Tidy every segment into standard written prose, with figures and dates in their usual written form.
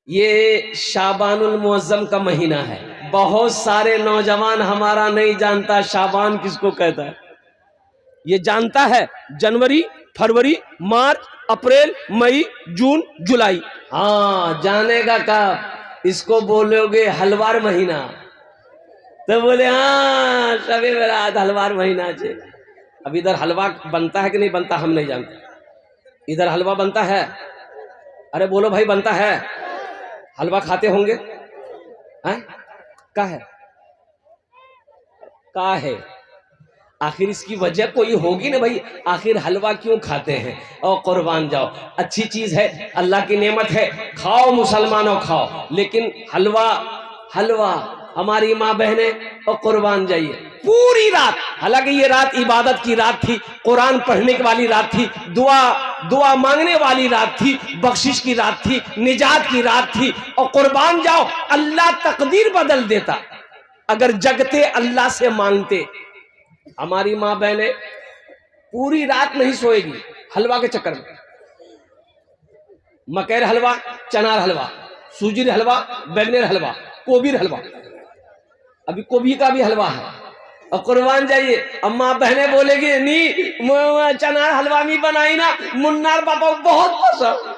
ये शाबानुल मुअज्जम का महीना है। बहुत सारे नौजवान हमारा नहीं जानता शाबान किसको कहता है। ये जानता है जनवरी, फरवरी, मार्च, अप्रैल, मई, जून, जुलाई। हाँ, जानेगा कब? इसको बोलोगे हलवार महीना तो बोले हाँ शबे बरात हलवार महीना छे। अब इधर हलवा बनता है कि नहीं बनता हम नहीं जानते। इधर हलवा बनता है? अरे बोलो भाई, बनता है? हलवा खाते होंगे हैं? का है आखिर इसकी वजह कोई होगी ना भाई। आखिर हलवा क्यों खाते हैं? और कुर्बान जाओ, अच्छी चीज है, अल्लाह की नेमत है, खाओ मुसलमानों खाओ। लेकिन हलवा हमारी माँ बहनें और कुर्बान जाइए पूरी रात। हालांकि ये रात इबादत की रात थी, कुरान पढ़ने वाली रात थी, दुआ मांगने वाली रात थी, बख्शिश की रात थी, निजात की रात थी। और कुर्बान जाओ, अल्लाह तकदीर बदल देता अगर जगते अल्लाह से मांगते। हमारी माँ बहनें पूरी रात नहीं सोएगी हलवा के चक्कर में। मकैर हलवा, चनार हलवा, सूजी हलवा, बैगनेर हलवा, कोबीर हलवा, अभी कोबी का भी हलवा है। और कुर्बान जाइए, अम्मा बहनें बोलेगी नहीं चनार हलवा नहीं बनाई ना, मुन्नार पापा बहुत पसंद।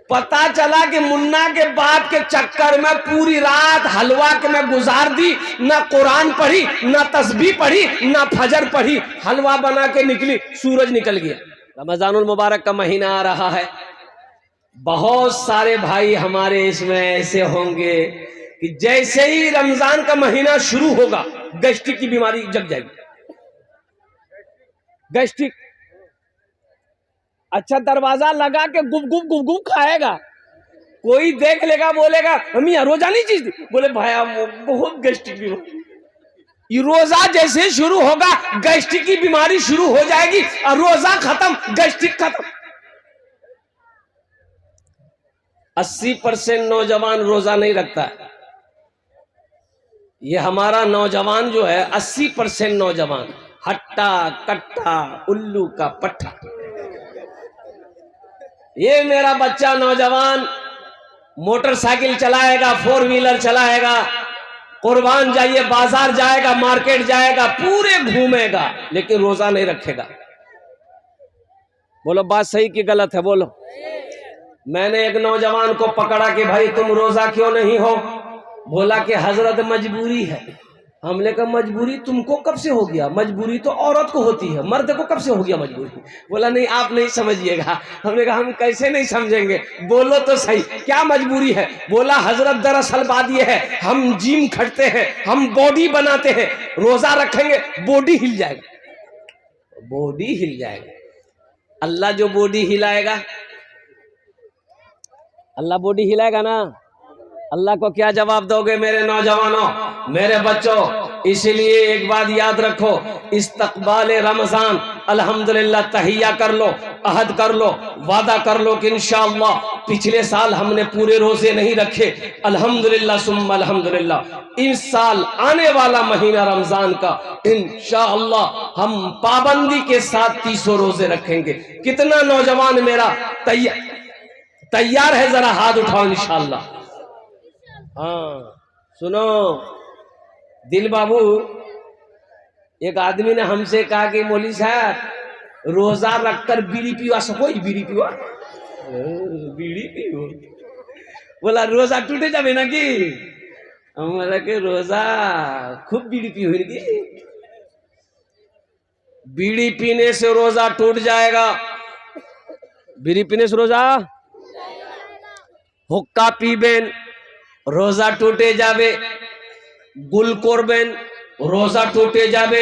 पता चला कि मुन्ना के बाप के चक्कर में पूरी रात हलवा के में गुजार दी, ना कुरान पढ़ी, ना तस्बीह पढ़ी, ना फजर पढ़ी, हलवा बना के निकली, सूरज निकल गया। रमजानुल मुबारक का महीना आ रहा है। बहुत सारे भाई हमारे इसमें ऐसे होंगे कि जैसे ही रमजान का महीना शुरू होगा गैस्ट्रिक की बीमारी जग जाएगी। गैस्ट्रिक, अच्छा दरवाजा लगा के गुप गुप खाएगा। कोई देख लेगा बोलेगा मम्मी रोजा नहीं चीज, बोले भाया बहुत गैस्ट्रिक बीमारी। ये रोजा जैसे शुरू होगा गैस्ट्रिक की बीमारी शुरू हो जाएगी और रोजा खत्म, गैस्ट्रिक खत्म। 80% नौजवान रोजा नहीं रखता। ये हमारा नौजवान जो है 80% नौजवान हट्टा कट्टा उल्लू का पट्टा। ये मेरा बच्चा नौजवान मोटरसाइकिल चलाएगा, 4 व्हीलर चलाएगा, कुर्बान जाइए बाजार जाएगा, मार्केट जाएगा, पूरे घूमेगा, लेकिन रोजा नहीं रखेगा। बोलो बात सही कि गलत है? बोलो। मैंने एक नौजवान को पकड़ा कि भाई तुम रोजा क्यों नहीं हो? बोला कि हजरत मजबूरी है। हमने कहा मजबूरी तुमको कब से हो गया? मजबूरी तो औरत को होती है, मर्द को कब से हो गया मजबूरी? बोला नहीं आप नहीं समझिएगा। हमने कहा हम कैसे नहीं समझेंगे, बोलो तो सही क्या मजबूरी है? बोला हजरत दरअसल बात यह है, हम जिम खटते हैं, हम बॉडी बनाते हैं, रोजा रखेंगे बॉडी हिल जाएगा। बॉडी हिल जाएगा? अल्लाह जो बॉडी हिलाएगा, अल्लाह बॉडी हिलाएगा ना? अल्लाह को क्या जवाब दोगे मेरे नौजवानों, मेरे बच्चों? इसलिए एक बात याद रखो, इस्तकबाल रमजान अल्हम्दुलिल्लाह तहिया कर लो, अहद कर लो, वादा कर लो कि इंशाअल्लाह। पिछले साल हमने पूरे रोजे नहीं रखे, अल्हम्दुलिल्लाह सुम्मा अल्हम्दुलिल्लाह इस साल आने वाला महीना रमजान का इंशाअल्लाह हम पाबंदी के साथ 300 रोजे रखेंगे। कितना नौजवान मेरा तैयार है? जरा हाथ उठाओ इंशाअल्लाह। हाँ सुनो दिल बाबू, एक आदमी ने हमसे कहा कि मौली साहब रोजा रखकर बीड़ी पीवा सको? बीड़ी पीवा, बीड़ी पीओ। बोला रोजा टूटे जावे ना कि? हमारा के रोजा खूब बीड़ी पी हुई की? बीड़ी पीने से रोजा टूट जाएगा। बीड़ी पीने से रोजा, हुक्का पीबेन रोजा टूटे जावे, गुल कोरबेन रोजा टूटे जावे,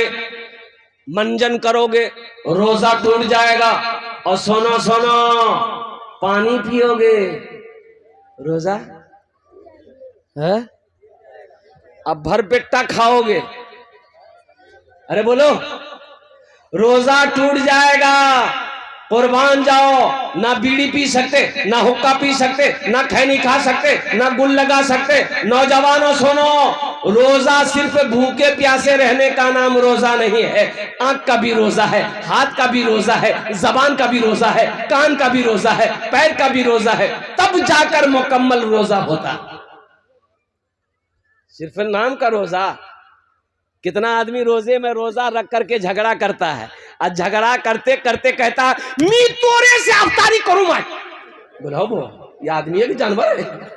मंजन करोगे रोजा टूट जाएगा। और सुनो पानी पियोगे रोजा है? अब भर पेटा खाओगे, अरे बोलो रोजा टूट जाएगा। कुर्बान जाओ, ना बीड़ी पी सकते, ना हुक्का पी सकते, ना खैनी खा सकते, ना गुल लगा सकते। नौजवानों सुनो, रोजा सिर्फ भूखे प्यासे रहने का नाम रोजा नहीं है। आंख का भी रोजा है, हाथ का भी रोजा है, जबान का भी रोजा है, कान का भी रोजा है, पैर का भी रोजा है, तब जाकर मुकम्मल रोजा होता। सिर्फ नाम का रोजा। कितना आदमी रोजे में रोजा रख करके झगड़ा करता है, और झगड़ा करते करते कहता मी तोरे से अफ्तारी करूं मैं। बोलो ये आदमी है कि जानवर है?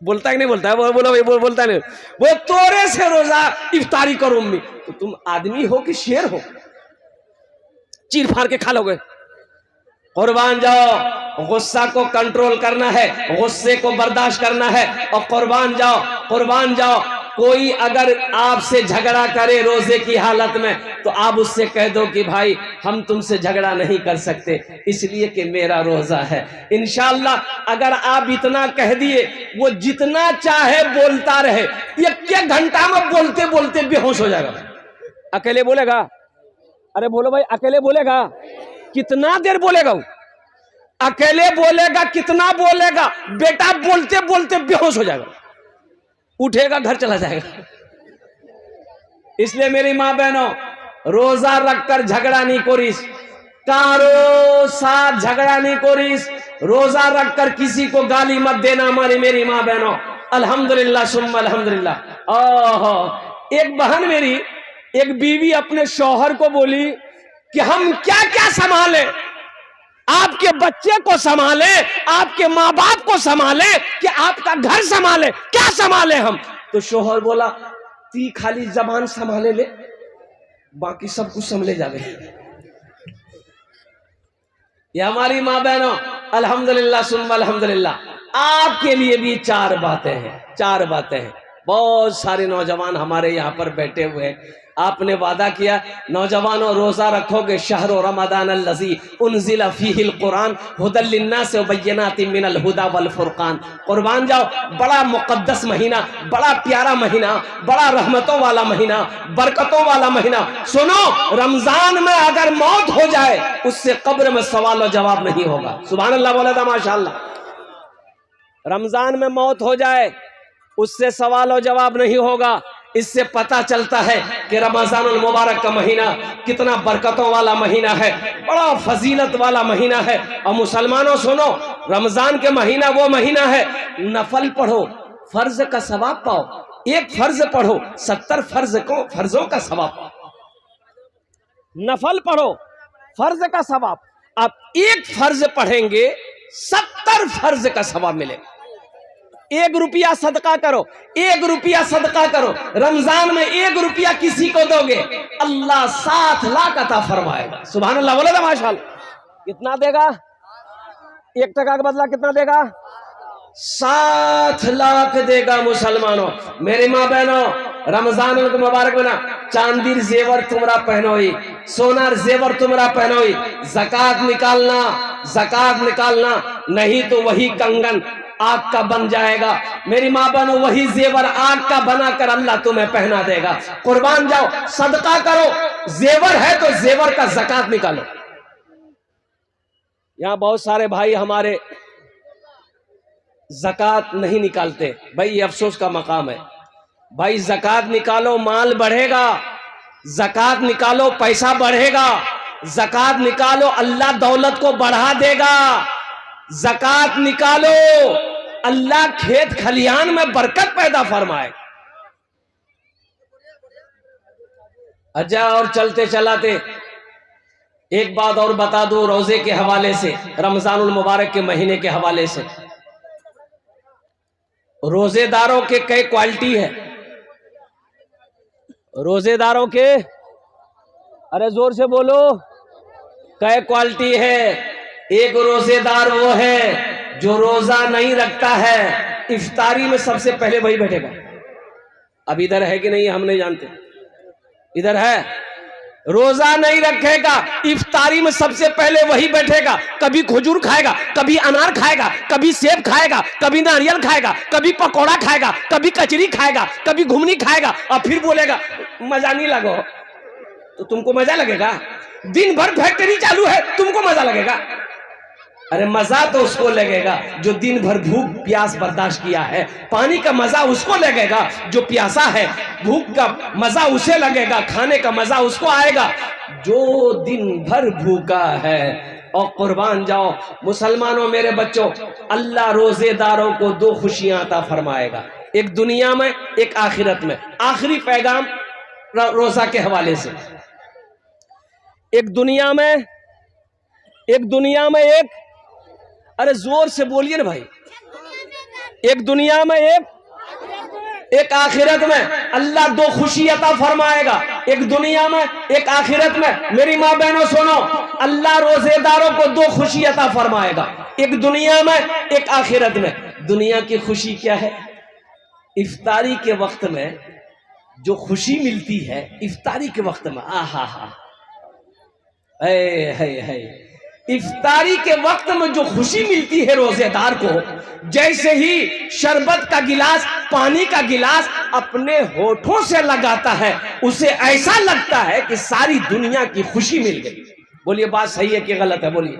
बोलता है कि नहीं बोलता है? बोलो भाई, बोलता नहीं। वो तोरे से रोजा इफ्तारी करूं मैं। तो तुम आदमी हो कि शेर हो? चीर फाड़ के खा लोगे। कुर्बान जाओ, गुस्सा को कंट्रोल करना है, गुस्से को बर्दाश्त करना है, और कुर्बान जाओ, कुर्बान जाओ। कोई अगर आपसे झगड़ा करे रोजे की हालत में, तो आप उससे कह दो कि भाई हम तुमसे झगड़ा नहीं कर सकते, इसलिए कि मेरा रोजा है। इंशाअल्लाह अगर आप इतना कह दिए, वो जितना चाहे बोलता रहे, एक घंटा में बोलते बोलते बेहोश हो जाएगा। अकेले बोलेगा? अरे बोलो भाई, अकेले बोलेगा? कितना देर बोलेगा वो? अकेले बोलेगा, कितना बोलेगा? बेटा बोलते बोलते बेहोश हो जाएगा, उठेगा, घर चला जाएगा। इसलिए मेरी माँ बहनों, रोजा रखकर झगड़ा नहीं कोरिस, कारो साथ झगड़ा नहीं कोरिस। रोजा रखकर किसी को गाली मत देना हमारी मेरी माँ बहनों। अल्हम्दुलिल्लाह सुम्मा अल्हम्दुलिल्लाह। ओहो, एक बहन मेरी, एक बीवी अपने शौहर को बोली कि हम क्या क्या संभाले, आपके बच्चे को संभाले, आपके माँ बाप को संभाले, कि आपका घर संभाले, क्या संभाले हम? तो शोहर बोला ती खाली जबान संभाले ले, बाकी सब कुछ संभले जावे। ये हमारी माँ बहनों, अल्हम्दुलिल्लाह सुम्मा अल्हम्दुलिल्लाह। आपके लिए भी चार बातें हैं, चार बातें हैं। बहुत सारे नौजवान हमारे यहाँ पर बैठे हुए हैं। आपने वादा किया नौजवानों रोजा रखोगे, शहर रमदान अल्लज़ी उन्ज़िला फ़ीहिल कुरान हुदल लिन्नास व बय्यिनातिम मिनल हुदा वल फुरकान। कुर्बान जाओ, बड़ा मुक़द्दस महीना, बड़ा प्यारा महीना, बड़ा रहमतों वाला महीना, बरकतों वाला महीना। सुनो, रमजान में अगर मौत हो जाए, उससे कब्र में सवाल और जवाब नहीं होगा। सुभान अल्लाह बोला था माशाअल्लाह। रमजान में मौत हो जाए, उससे सवाल और जवाब नहीं होगा। इससे पता चलता है कि रमजानुल मुबारक का महीना कितना बरकतों वाला महीना है, बड़ा फजीलत वाला महीना है। और मुसलमानों सुनो, रमजान के महीना वो महीना है, नफल पढ़ो, फर्ज का सवाब पाओ। एक फर्ज पढ़ो, 70 फर्जों का सवाब पाओ। नफल पढ़ो, फर्ज का सवाब। आप एक फर्ज पढ़ेंगे, 70 फर्ज का सवाब मिलेगा। 1 रुपया सदका करो, 1 रुपया सदका करो। रमजान में 1 रुपया किसी को दोगे, अल्लाह 7 लाख अता फरमाएगा। सुभान अल्लाह बोला था माशाअल्लाह। कितना देगा? 1 टका का बदला कितना देगा? 7 लाख देगा। मुसलमानों, मेरी माँ बहनों, रमजान मुबारक में ना चांदीर जेवर तुमरा पहनोई, सोनार जेवर तुमरा पहनोई। ज़कात निकालना, ज़कात निकालना, नहीं तो वही कंगन आग का बन जाएगा। मेरी माँ बहनों, वही जेवर आग का बनाकर अल्लाह तुम्हें पहना देगा। कुर्बान जाओ, सदका करो। जेवर है तो जेवर का ज़कात निकालो। यहाँ बहुत सारे भाई हमारे ज़कात नहीं निकालते। भाई ये अफसोस का मकाम है। भाई ज़कात निकालो, माल बढ़ेगा। ज़कात निकालो, पैसा बढ़ेगा। ज़कात निकालो, अल्लाह दौलत को बढ़ा देगा। ज़कात निकालो, अल्लाह खेत खलियान में बरकत पैदा फरमाए। अच्छा, और चलते चलाते एक बात और बता दूं रोजे के हवाले से, रमजानुल मुबारक के महीने के हवाले से। रोजेदारों के कई क्वालिटी है। रोजेदारों के, अरे जोर से बोलो, कई क्वालिटी है। एक रोजेदार वो है जो रोजा नहीं रखता है, इफ्तारी में सबसे पहले वही बैठेगा। अब इधर है कि नहीं हम नहीं जानते, इधर है। रोजा नहीं रखेगा, इफ्तारी में सबसे पहले वही बैठेगा। कभी खजूर खाएगा, कभी अनार खाएगा, कभी सेब खाएगा, कभी नारियल खाएगा, कभी पकौड़ा खाएगा, कभी कचरी खाएगा, कभी घुमनी खाएगा, और फिर बोलेगा मजा नहीं लगो। तो तुमको मजा लगेगा? दिन भर फैक्ट्री चालू है, तुमको मजा लगेगा? अरे मजा तो उसको लगेगा जो दिन भर भूख प्यास बर्दाश्त किया है। पानी का मजा उसको लगेगा जो प्यासा है। भूख का मजा उसे लगेगा, खाने का मजा उसको आएगा जो दिन भर भूखा है। और कुर्बान जाओ मुसलमानों, मेरे बच्चों, अल्लाह रोजेदारों को दो खुशियां अता फरमाएगा, एक दुनिया में एक आखिरत में। आखिरी पैगाम रोजा के हवाले से, एक दुनिया में एक, अरे जोर से बोलिए ना भाई, एक दुनिया में एक आखिरत में अल्लाह दो खुशी अता फरमाएगा। एक दुनिया में एक आखिरत में। मेरी माँ बहनों सुनो, अल्लाह रोजेदारों को दो खुशी अता फरमाएगा, एक दुनिया में एक आखिरत में। दुनिया की खुशी क्या है? इफ्तारी के वक्त में जो खुशी मिलती है, इफ्तारी के वक्त में, आहा हा, है इफ्तारी के वक्त में जो खुशी मिलती है रोजेदार को, जैसे ही शरबत का गिलास, पानी का गिलास अपने होठों से लगाता है, उसे ऐसा लगता है कि सारी दुनिया की खुशी मिल गई। बोलिए बात सही है कि गलत है? बोलिए।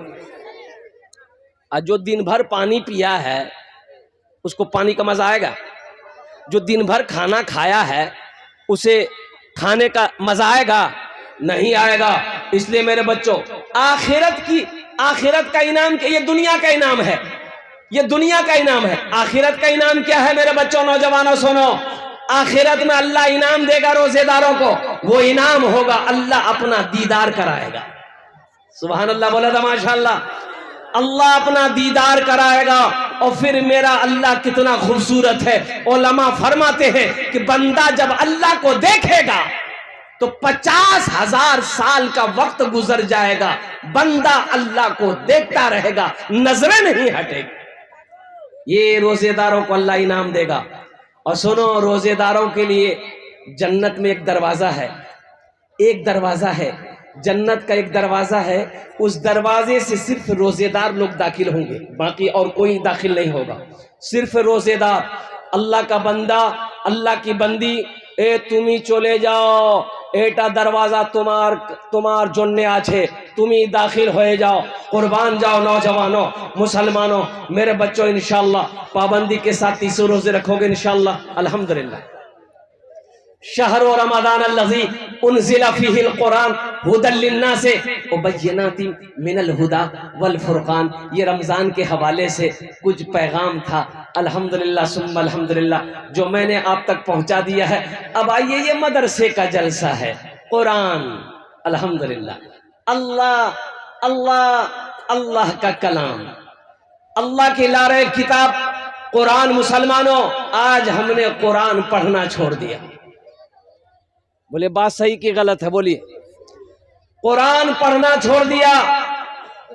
आज जो दिन भर पानी पिया है उसको पानी का मजा आएगा? जो दिन भर खाना खाया है उसे खाने का मजा आएगा? नहीं आएगा। इसलिए मेरे बच्चों, आखिरत का इनाम क्या? ये दुनिया का इनाम है, ये दुनिया का इनाम है। आखिरत का इनाम क्या है मेरे बच्चों, नौजवानों सुनो। आखिरत में अल्लाह इनाम देगा रोजेदारों को। वो इनाम होगा, अल्लाह अपना दीदार कराएगा। सुभान अल्लाह बोला था माशाअल्लाह। अल्लाह अपना दीदार कराएगा। और फिर मेरा अल्लाह कितना खूबसूरत है। उलमा फरमाते हैं कि बंदा जब अल्लाह को देखेगा तो 50,000 साल का वक्त गुजर जाएगा, बंदा अल्लाह को देखता रहेगा, नजरें नहीं हटेगी। ये रोजेदारों को अल्लाह इनाम देगा। और सुनो, रोजेदारों के लिए जन्नत में एक दरवाजा है, एक दरवाजा है जन्नत का, एक दरवाजा है। उस दरवाजे से सिर्फ रोजेदार लोग दाखिल होंगे, बाकी और कोई दाखिल नहीं होगा। सिर्फ रोजेदार, अल्लाह का बंदा, अल्लाह की बंदी। ए तुमी चले जाओ, एटा दरवाजा तुम्हार जन्ने आछे, तुमी दाखिल हो जाओ। कुर्बान जाओ नौजवानों, मुसलमानों, मेरे बच्चों, इंशाअल्लाह पाबंदी के साथ 30 रोजे रखोगे इंशाअल्लाह, अल्हम्दुलिल्लाह। शहर रमज़ान अल्लज़ी उन्ज़िला फ़ीहिल कुरान हुदल लिन्नास व बय्यिनातिन मिनल हुदा वल फुरक़ान। ये रमज़ान के हवाले से कुछ पैगाम था, अल्हम्दुलिल्लाह सुम्मा अल्हम्दुलिल्लाह, जो मैंने आप तक पहुंचा दिया है। अब आइए, ये मदरसे का जलसा है, कुरान, अल्हम्दुलिल्लाह, अल्लाह अल्लाह अल्लाह का कलाम, अल्लाह की लारे किताब कुरान। मुसलमानों, आज हमने कुरान पढ़ना छोड़ दिया। बोले बात सही कि गलत है? बोलिए। कुरान पढ़ना छोड़ दिया।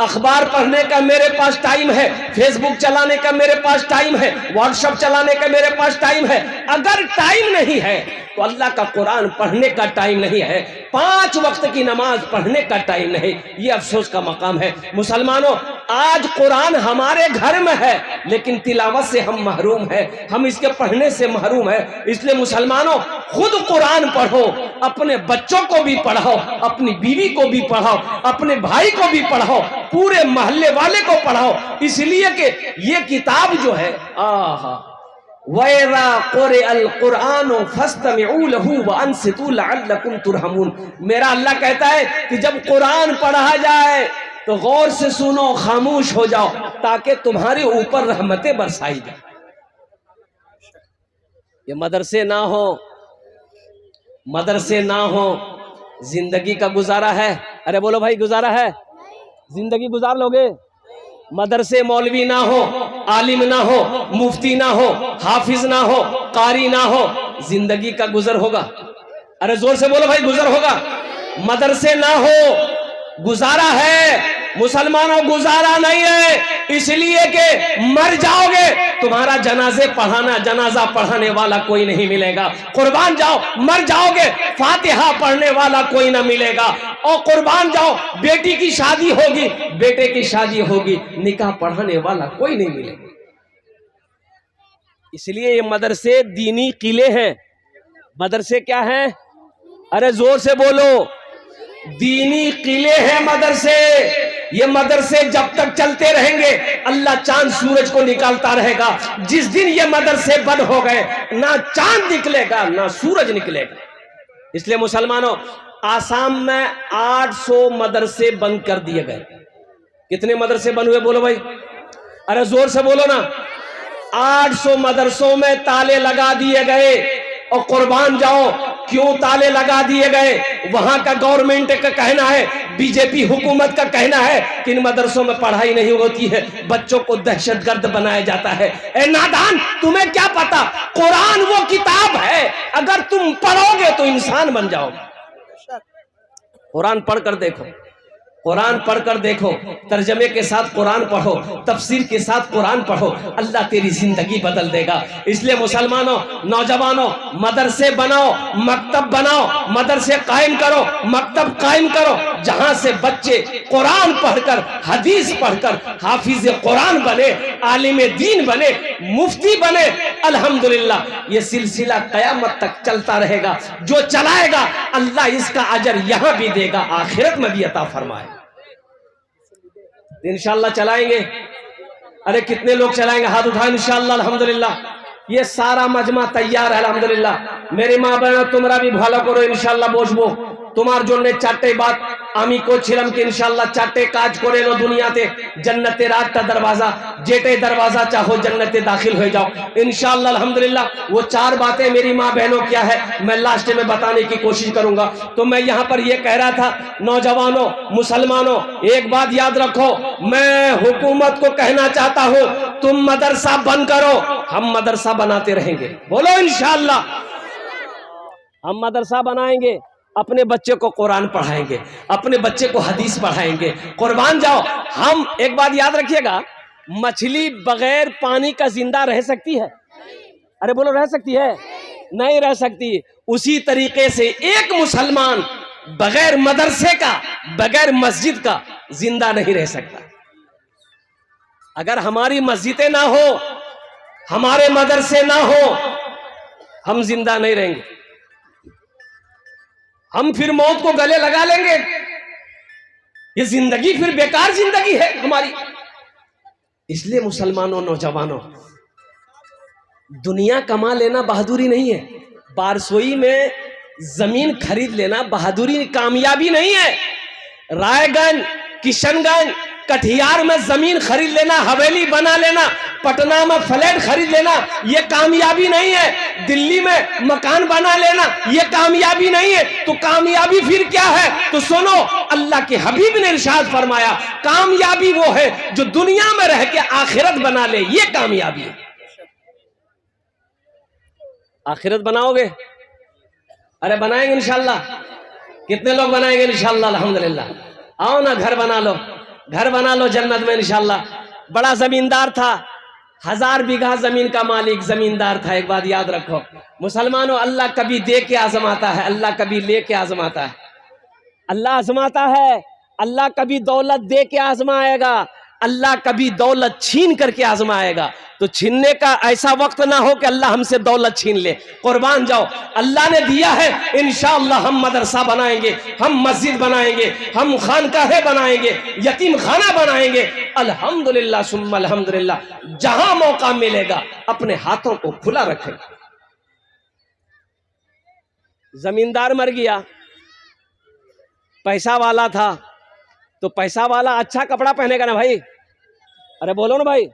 अखबार पढ़ने का मेरे पास टाइम है, फेसबुक चलाने का मेरे पास टाइम है, व्हाट्सएप चलाने का मेरे पास टाइम है। अगर टाइम नहीं है तो अल्लाह का कुरान पढ़ने का टाइम नहीं है, 5 वक्त की नमाज पढ़ने का टाइम नहीं। ये अफसोस का मकाम है। मुसलमानों, आज कुरान हमारे घर में है लेकिन तिलावत से हम महरूम हैं, हम इसके पढ़ने से महरूम हैं। इसलिए मुसलमानों, खुद कुरान पढ़ो, अपने बच्चों को भी पढ़ाओ, अपनी बीवी को भी पढ़ाओ, अपने भाई को भी पढ़ाओ, पूरे मोहल्ले वाले को पढ़ाओ। इसलिए कि ये किताब जो है, आहा, वैरा क़ुरे अल कुरानो फस्तमिऊ लहू व अंसितू लअल्लकुम तुरहमून। मेरा अल्लाह कहता है कि जब कुरान पढ़ा जाए तो गौर से सुनो, खामोश हो जाओ, ताकि तुम्हारे ऊपर रहमतें बरसाई जाए। ये मदरसे ना हो, जिंदगी का गुजारा है। अरे बोलो भाई, गुजारा है? जिंदगी गुजार लोगे? मदरसे मौलवी ना हो, आलिम ना हो, मुफ्ती ना हो, हाफिज ना हो, कारी ना हो, जिंदगी का गुजर होगा? अरे जोर से बोलो भाई, गुजर होगा? मदरसे ना हो, गुजारा है। मुसलमानों, गुजारा नहीं है, इसलिए कि मर जाओगे, तुम्हारा जनाजा पढ़ाने वाला कोई नहीं मिलेगा। कुर्बान जाओ, मर जाओगे, फातिहा पढ़ने वाला कोई ना मिलेगा। और कुर्बान जाओ, बेटी की शादी होगी, बेटे की शादी होगी, निकाह पढ़ाने वाला कोई नहीं मिलेगा। इसलिए ये मदरसे दीनी किले हैं। मदरसे क्या हैं? अरे जोर से बोलो, दीनी किले हैं मदरसे। ये मदरसे जब तक चलते रहेंगे अल्लाह चांद सूरज को निकालता रहेगा। जिस दिन ये मदरसे बंद हो गए ना चांद निकलेगा ना सूरज निकलेगा। इसलिए मुसलमानों, आसाम में 800 मदरसे बंद कर दिए गए। कितने मदरसे बंद हुए बोलो भाई, अरे जोर से बोलो ना। 800 मदरसों में ताले लगा दिए गए। और कुर्बान जाओ, क्यों ताले लगा दिए गए? वहां का गवर्नमेंट का कहना है, बीजेपी हुकूमत का कहना है कि इन मदरसों में पढ़ाई नहीं होती है, बच्चों को दहशतगर्द बनाया जाता है। ए नादान, तुम्हें क्या पता, कुरान वो किताब है, अगर तुम पढ़ोगे तो इंसान बन जाओगे। कुरान पढ़कर देखो, कुरान पढ़कर देखो, तर्जमे के साथ कुरान पढ़ो, तफसीर के साथ कुरान पढ़ो, अल्लाह तेरी जिंदगी बदल देगा। इसलिए मुसलमानों, नौजवानों, मदरसे बनाओ, मकतब बनाओ, मदरसे कायम करो, मकतब कायम करो, जहां से बच्चे कुरान पढ़कर, हदीस पढ़कर हाफिज कुरान बने, आलिम दीन बने, मुफ्ती बने। अल्हम्दुलिल्लाह ये सिलसिला कयामत तक चलता रहेगा। जो चलाएगा अल्लाह इसका अजर यहां भी देगा, आखिरत में भी अता फरमाए। इंशाअल्लाह चलाएंगे। अरे कितने लोग चलाएंगे? हाथ उठाएं इंशाअल्लाह। अल्हम्दुलिल्लाह ये सारा मजमा तैयार है। अल्हम्दुलिल्लाह मेरी माँ बहन तुम्हारा भी भालो करो इंशाअल्लाह। बोझबो তোমার জন্য চারটে বাত আমি করছিলাম কি ইনশাআল্লাহ চারটে কাজ করে লো দুনিয়াতে, জান্নাতের 8টা दरवाजा, जेटे दरवाजा चाहो जन्नते दाखिल हो जाओ इंशाअल्लाह। अल्हम्दुलिल्लाह वो 4 बातें मेरी माँ बहनों क्या है मैं लास्ट में बताने की कोशिश करूंगा। तो मैं यहाँ पर ये कह रहा था, नौजवानों, मुसलमानों, एक बात याद रखो, मैं हुकूमत को कहना चाहता हूँ, तुम मदरसा बंद करो, हम मदरसा बनाते रहेंगे। बोलो इंशाअल्लाह हम मदरसा बनाएंगे, अपने बच्चे को कुरान पढ़ाएंगे, अपने बच्चे को हदीस पढ़ाएंगे। कुर्बान जाओ। हम एक बात याद रखिएगा, मछली बगैर पानी का जिंदा रह सकती है? अरे बोलो, रह सकती है? नहीं रह सकती। उसी तरीके से एक मुसलमान बगैर मदरसे का, बगैर मस्जिद का जिंदा नहीं रह सकता। अगर हमारी मस्जिदें ना हो, हमारे मदरसे ना हो, हम जिंदा नहीं रहेंगे। हम फिर मौत को गले लगा लेंगे। ये जिंदगी फिर बेकार जिंदगी है हमारी। इसलिए मुसलमानों, नौजवानों, दुनिया कमा लेना बहादुरी नहीं है। बारसोई में जमीन खरीद लेना बहादुरी, कामयाबी नहीं है। रायगंज, किशनगंज, कटिहार में जमीन खरीद लेना, हवेली बना लेना, पटना में फ्लैट खरीद लेना, ये कामयाबी नहीं है। दिल्ली में मकान बना लेना, ये कामयाबी नहीं है। तो कामयाबी फिर क्या है? तो सुनो, अल्लाह के हबीब ने इरशाद फरमाया, कामयाबी वो है जो दुनिया में रह के आखिरत बना ले, ये कामयाबी है। आखिरत बनाओगे? अरे बनाएंगे इंशाअल्लाह। कितने लोग बनाएंगे इंशाअल्लाह? अल्हम्दुलिल्लाह। आओ ना, घर बना लो, घर बना लो जन्नत में इंशाअल्लाह। बड़ा जमींदार था, 1000 बीघा जमीन का मालिक जमींदार था। एक बात याद रखो मुसलमानों, अल्लाह कभी दे के आजमाता है, अल्लाह कभी ले के आजमाता है। अल्लाह आजमाता है, अल्लाह कभी दौलत दे के आजमाएगा, अल्लाह कभी दौलत छीन करके आजमाएगा। तो छीनने का ऐसा वक्त ना हो कि अल्लाह हमसे दौलत छीन ले। कुर्बान जाओ, अल्लाह ने दिया है, इंशाअल्लाह हम मदरसा बनाएंगे, हम मस्जिद बनाएंगे, हम खानकाहे बनाएंगे, यतीम खाना बनाएंगे। अल्हम्दुलिल्लाह सुम्मा अल्हम्दुलिल्लाह। जहां मौका मिलेगा अपने हाथों को खुला रखें। जमींदार मर गया, पैसा वाला था, तो पैसा वाला अच्छा कपड़ा पहनेगा ना भाई? अरे बोलो ना भाई,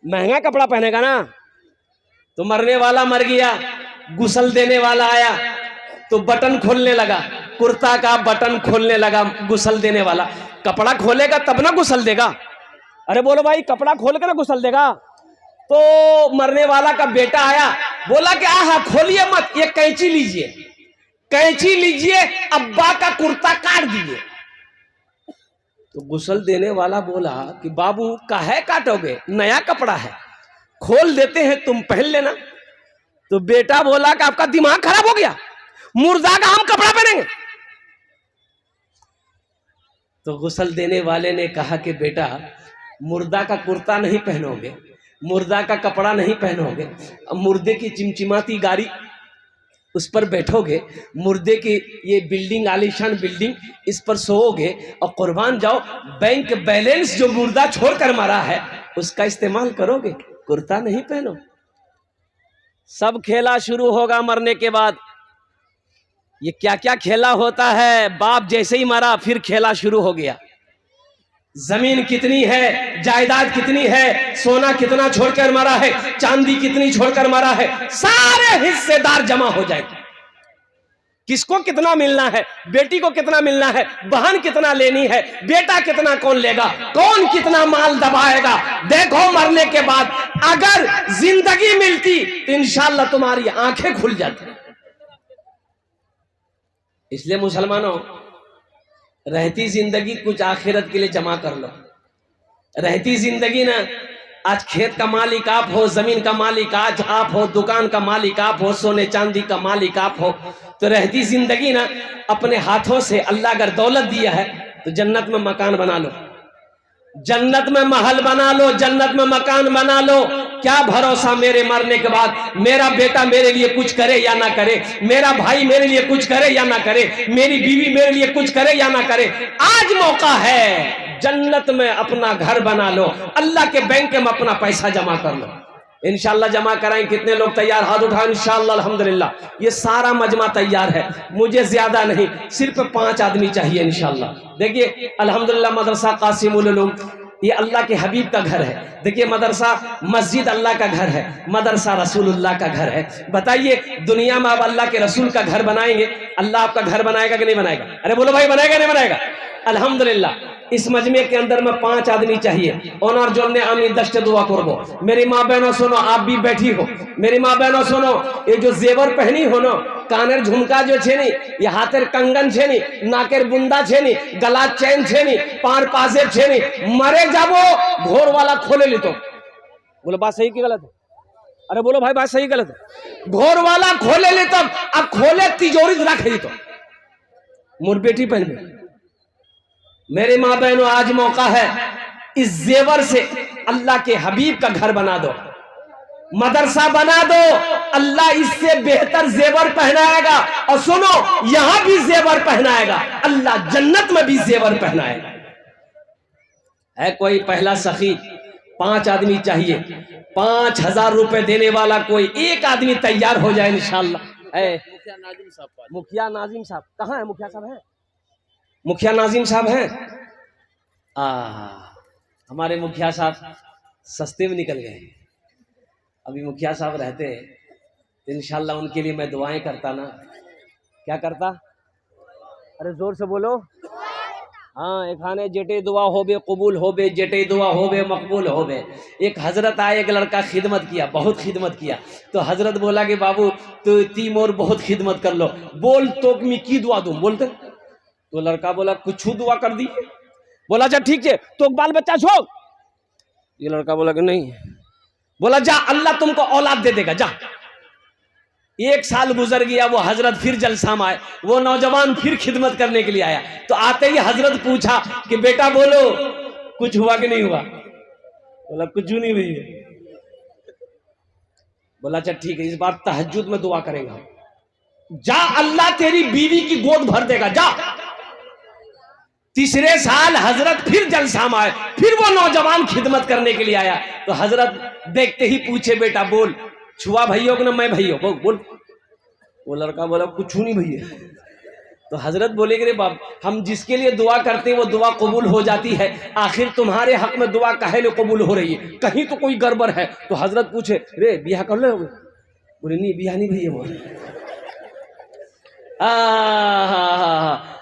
महंगा कपड़ा पहनेगा ना। तो मरने वाला मर गया, गुसल देने वाला आया तो बटन खोलने लगा, कुर्ता का बटन खोलने लगा। गुसल देने वाला कपड़ा खोलेगा तब ना गुसल देगा। अरे बोलो भाई, कपड़ा खोल कर ना गुसल देगा। तो मरने वाला का बेटा आया, बोला कि आहा खोलिए मत, ये कैंची लीजिए, कैंची लीजिए, अब्बा का कुर्ता काट दीजिए। तो गुसल देने वाला बोला कि बाबू काहे काटोगे, नया कपड़ा है, खोल देते हैं, तुम पहन लेना। तो बेटा बोला कि आपका दिमाग खराब हो गया, मुर्दा का हम कपड़ा पहनेंगे। तो गुसल देने वाले ने कहा कि बेटा, मुर्दा का कुर्ता नहीं पहनोगे, मुर्दा का कपड़ा नहीं पहनोगे, मुर्दे की चिमचिमाती गाड़ी उस पर बैठोगे, मुर्दे की ये बिल्डिंग, आलीशान बिल्डिंग, इस पर सोओगे और कुर्बान जाओ, बैंक बैलेंस जो मुर्दा छोड़कर मरा है उसका इस्तेमाल करोगे, कुर्ता नहीं पहनो। सब खेला शुरू होगा मरने के बाद। ये क्या क्या खेला होता है, बाप जैसे ही मरा फिर खेला शुरू हो गया। जमीन कितनी है, जायदाद कितनी है, सोना कितना छोड़कर मरा है, चांदी कितनी छोड़कर मरा है, सारे हिस्सेदार जमा हो जाएंगे। किसको कितना मिलना है, बेटी को कितना मिलना है, बहन कितना लेनी है, बेटा कितना कौन लेगा, कौन कितना माल दबाएगा। देखो मरने के बाद अगर जिंदगी मिलती तो इंशाअल्लाह तुम्हारी आंखें खुल जाती। इसलिए मुसलमानों, रहती जिंदगी कुछ आखिरत के लिए जमा कर लो। रहती जिंदगी ना, आज खेत का मालिक आप हो, जमीन का मालिक आज आप हो, दुकान का मालिक आप हो, सोने चांदी का मालिक आप हो, तो रहती जिंदगी ना अपने हाथों से अल्लाह अगर दौलत दिया है तो जन्नत में मकान बना लो, जन्नत में महल बना लो, जन्नत में मकान बना लो। क्या भरोसा मेरे मरने के बाद मेरा बेटा मेरे लिए कुछ करे या ना करे, मेरा भाई मेरे लिए कुछ करे या ना करे, मेरी बीवी मेरे लिए कुछ करे या ना करे। आज मौका है, जन्नत में अपना घर बना लो, अल्लाह के बैंक में अपना पैसा जमा कर लो। इंशाअल्लाह जमा कराएं। कितने लोग तैयार, हाथ उठाएं। इंशाअल्लाह अल्हम्दुलिल्लाह ये सारा मजमा तैयार है, मुझे ज्यादा नहीं, सिर्फ 5 आदमी चाहिए इंशाअल्लाह। देखिए अल्हम्दुलिल्लाह मदरसा कासिमुल उलूम ये अल्लाह के हबीब का घर है। देखिए मदरसा मस्जिद अल्लाह का घर है, मदरसा रसूलुल्लाह का घर है। बताइए दुनिया में आप अल्लाह के रसूल का घर बनाएंगे, अल्लाह आपका घर बनाएगा कि नहीं बनाएगा? अरे बोलो भाई, बनाएगा नहीं बनाएगा? अल्हम्दुलिल्लाह इस मजमे के अंदर में 5 आदमी चाहिए। ओनर जोड़ने आमी दश्त दुआ करबो। मेरी माँ बहनों सुनो, आप भी बैठी हो, मेरी माँ बहनों सुनो, ये जो जेवर पहनी हो ना, कानेर झुमका जो छे नी, ये हाथेर कंगन छे नी, नाकेर बुंदा छे नी, गला चैन छे नी, पार पाजेब छे नी, मरे जाबो घोर वाला खोले ली। तो बोलो बात सही की गलत है? अरे बोलो भाई बात सही गलत है? घोर वाला खोले ली तब, अब खोले तिजोरी रख दी तो मोर बेटी पहन में। मेरे माँ बहनों आज मौका है, इस जेवर से अल्लाह के हबीब का घर बना दो, मदरसा बना दो, अल्लाह इससे बेहतर जेवर पहनाएगा। और सुनो, यहां भी जेवर पहनाएगा, अल्लाह जन्नत में भी जेवर पहनाएगा। है कोई पहला सखी? 5 आदमी चाहिए, 5000 रुपए देने वाला कोई एक आदमी तैयार हो जाए इंशाअल्लाह। है मुखिया नाजिम साहब? कहाँ है मुखिया साहब? है मुखिया नाजिम साहब हैं? हमारे मुखिया साहब सस्ते में निकल गए। अभी मुखिया साहब रहते तो इंशाल्लाह उनके लिए मैं दुआएं करता ना। क्या करता? अरे जोर से बोलो। हाँ, एक खाने जेटे दुआ होबे कबूल होबे, जेटे दुआ होबे मकबूल होबे। एक हजरत आए, एक लड़का खिदमत किया, बहुत खिदमत किया, तो हजरत बोला कि बाबू तो तीम और बहुत खिदमत कर लो, बोल तो मी की दुआ दूं? बोलते तो लड़का बोला कुछ दुआ कर दी। बोला जा ठीक है, तो बाल बच्चा छोड़। ये लड़का बोला कि नहीं। बोला जा अल्लाह तुमको औलाद दे देगा, जा। 1 साल गुजर गया, वो हजरत फिर जलसा में आए, वो नौजवान फिर खिदमत करने के लिए आया। तो आते ही हजरत पूछा कि बेटा बोलो कुछ हुआ कि नहीं हुआ? बोला कुछ नहीं हुई। बोला अच्छा ठीक है, इस बार तहज्जुद में दुआ करेगा, जा अल्लाह तेरी बीवी की गोद भर देगा, जा। तीसरे साल हजरत फिर जलसा में आए, फिर वो नौजवान खिदमत करने के लिए आया। तो हजरत देखते ही पूछे बेटा बोल छुआ भैया को ना मैं भैया? बोल। वो लड़का बोला कुछ नहीं भैया। तो हजरत बोले कि रे बाप, हम जिसके लिए दुआ करते हैं वो दुआ कबूल हो जाती है, आखिर तुम्हारे हक में दुआ काहे लिए कबूल हो रही है? कहीं तो कोई गड़बड़ है। तो हजरत पूछे रे बियाह कर लो? बोले नहीं बियाह नहीं भैया। बोले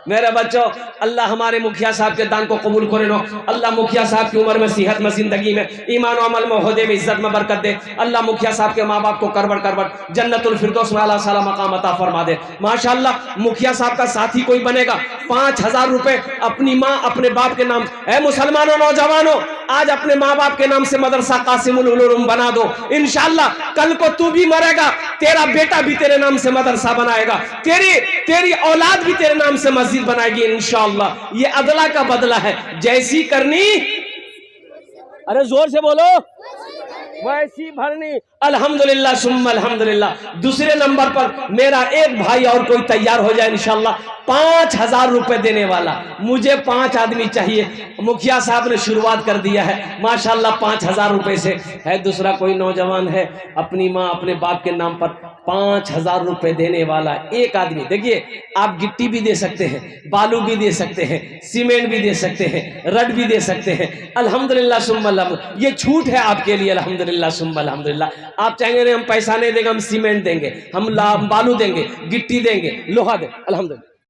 मेरे बच्चों, अल्लाह हमारे मुखिया साहब के दान को कबूल करे नो। अल्लाह मुखिया साहब की उम्र में, सेहत में, जिंदगी में, ईमान और अमल में, ओहदे में, इज्जत में बरकत दे। अल्लाह मुखिया साहब के माँ बाप को करबट जन्नतुल फिरदौस में आला साला मकाम अता फरमा दे। माशाअल्लाह मुखिया साहब का साथी कोई बनेगा, 5000 रुपए अपनी माँ अपने बाप के नाम। है मुसलमानों, नौजवानों, आज अपने माँ बाप के नाम से मदरसा कासिमुल उलूम बना दो। इंशाअल्लाह कल को तू भी मरेगा, तेरा बेटा भी तेरे नाम से मदरसा बनाएगा, तेरी औलाद भी तेरे नाम से मस्जिद बनाएगी इंशाअल्लाह। ये अदला का बदला है, जैसी करनी। अरे जोर से बोलो, वैसी भरनी। अल्हम्दुलिल्लाह सुम्मा अल्हम्दुलिल्लाह। दूसरे नंबर पर मेरा एक भाई और कोई तैयार हो जाए इंशाल्लाह, 5,000 रुपए देने वाला। मुझे 5 आदमी चाहिए। मुखिया साहब ने शुरुआत कर दिया है माशाल्लाह 5,000 रुपए से है। दूसरा कोई नौजवान है अपनी माँ अपने बाप के नाम पर 5,000 रुपए देने वाला एक आदमी। देखिए आप गिट्टी भी दे सकते हैं, बालू भी दे सकते हैं, सीमेंट भी दे सकते हैं, रड भी दे सकते हैं। अल्हम्दुलिल्लाह सुम्मा अल्हम्दुलिल्लाह, ये छूट है आपके लिए। अल्हम्दुलिल्लाह सुम्मा अल्हम्दुलिल्लाह। आप चाहेंगे हम पैसा नहीं देंगे, हम सीमेंट देंगे, हम बालू देंगे, गिट्टी देंगे, लोहा देंगे। अल्हम्दुलिल्लाह।